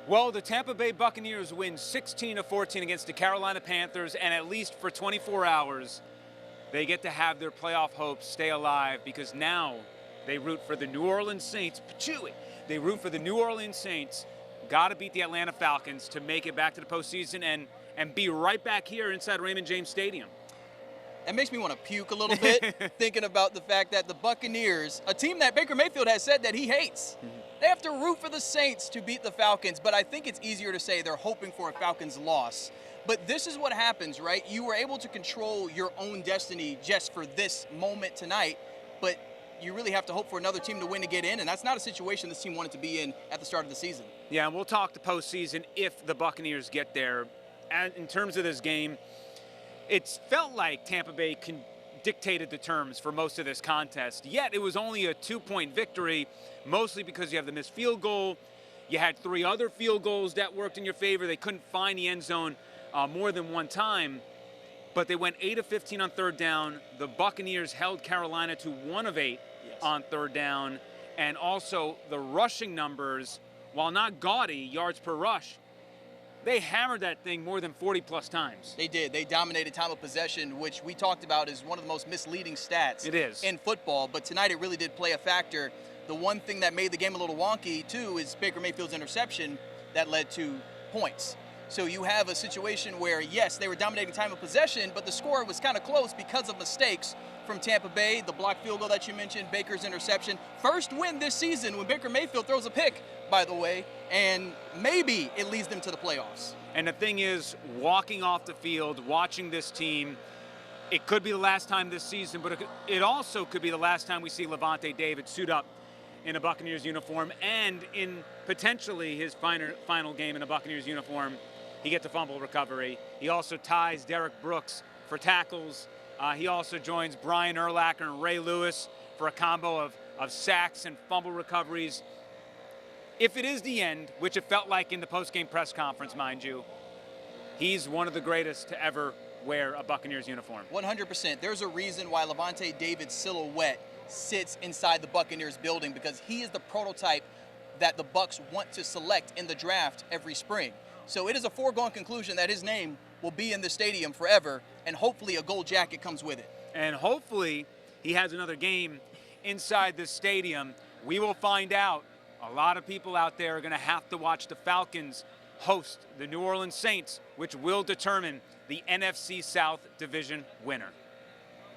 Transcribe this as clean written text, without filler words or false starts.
Well, the Tampa Bay Buccaneers win 16-14 against the Carolina Panthers, and at least for 24 hours, they get to have their playoff hopes stay alive because now they root for the New Orleans Saints. Pachoo! They root for the New Orleans Saints. Got to beat the Atlanta Falcons to make it back to the postseason and be right back here inside Raymond James Stadium. That makes me want to puke a little bit, thinking about the fact that the Buccaneers, a team that Baker Mayfield has said that he hates, they have to root for the Saints to beat the Falcons, but I think it's easier to say they're hoping for a Falcons loss. But this is what happens, right? You were able to control your own destiny just for this moment tonight, but you really have to hope for another team to win to get in, and that's not a situation this team wanted to be in at the start of the season. Yeah, and we'll talk the postseason if the Buccaneers get there. And in terms of this game, it's felt like Tampa Bay dictated the terms for most of this contest, yet it was only a 2-point victory, mostly because you have the missed field goal. You had 3 other field goals that worked in your favor. They couldn't find the end zone more than one time, but they went 8 of 15 on third down. The Buccaneers held Carolina to 1 of 8 on third down, and also the rushing numbers, while not gaudy yards per rush, they hammered that thing more than 40-plus times. They did. They dominated time of possession, which we talked about is one of the most misleading stats in football. But tonight it really did play a factor. The one thing that made the game a little wonky, too, is Baker Mayfield's interception that led to points. So you have a situation where, yes, they were dominating time of possession, but the score was kind of close because of mistakes from Tampa Bay, the blocked field goal that you mentioned, Baker's interception. First win this season when Baker Mayfield throws a pick, by the way, and maybe it leads them to the playoffs. And the thing is, walking off the field, watching this team, it could be the last time this season, but it also could be the last time we see Lavonte David suit up in a Buccaneers uniform, and in potentially his final game in a Buccaneers uniform, he gets a fumble recovery. He also ties Derek Brooks for tackles. He also joins Brian Urlacher and Ray Lewis for a combo of sacks and fumble recoveries. If it is the end, which it felt like in the post-game press conference, mind you, he's one of the greatest to ever wear a Buccaneers uniform. 100%. There's a reason why Lavonte David's silhouette sits inside the Buccaneers building, because he is the prototype that the Bucs want to select in the draft every spring. So it is a foregone conclusion that his name will be in the stadium forever, and hopefully a gold jacket comes with it. And hopefully he has another game inside this stadium. We will find out. A lot of people out there are going to have to watch the Falcons host the New Orleans Saints, which will determine the NFC South Division winner.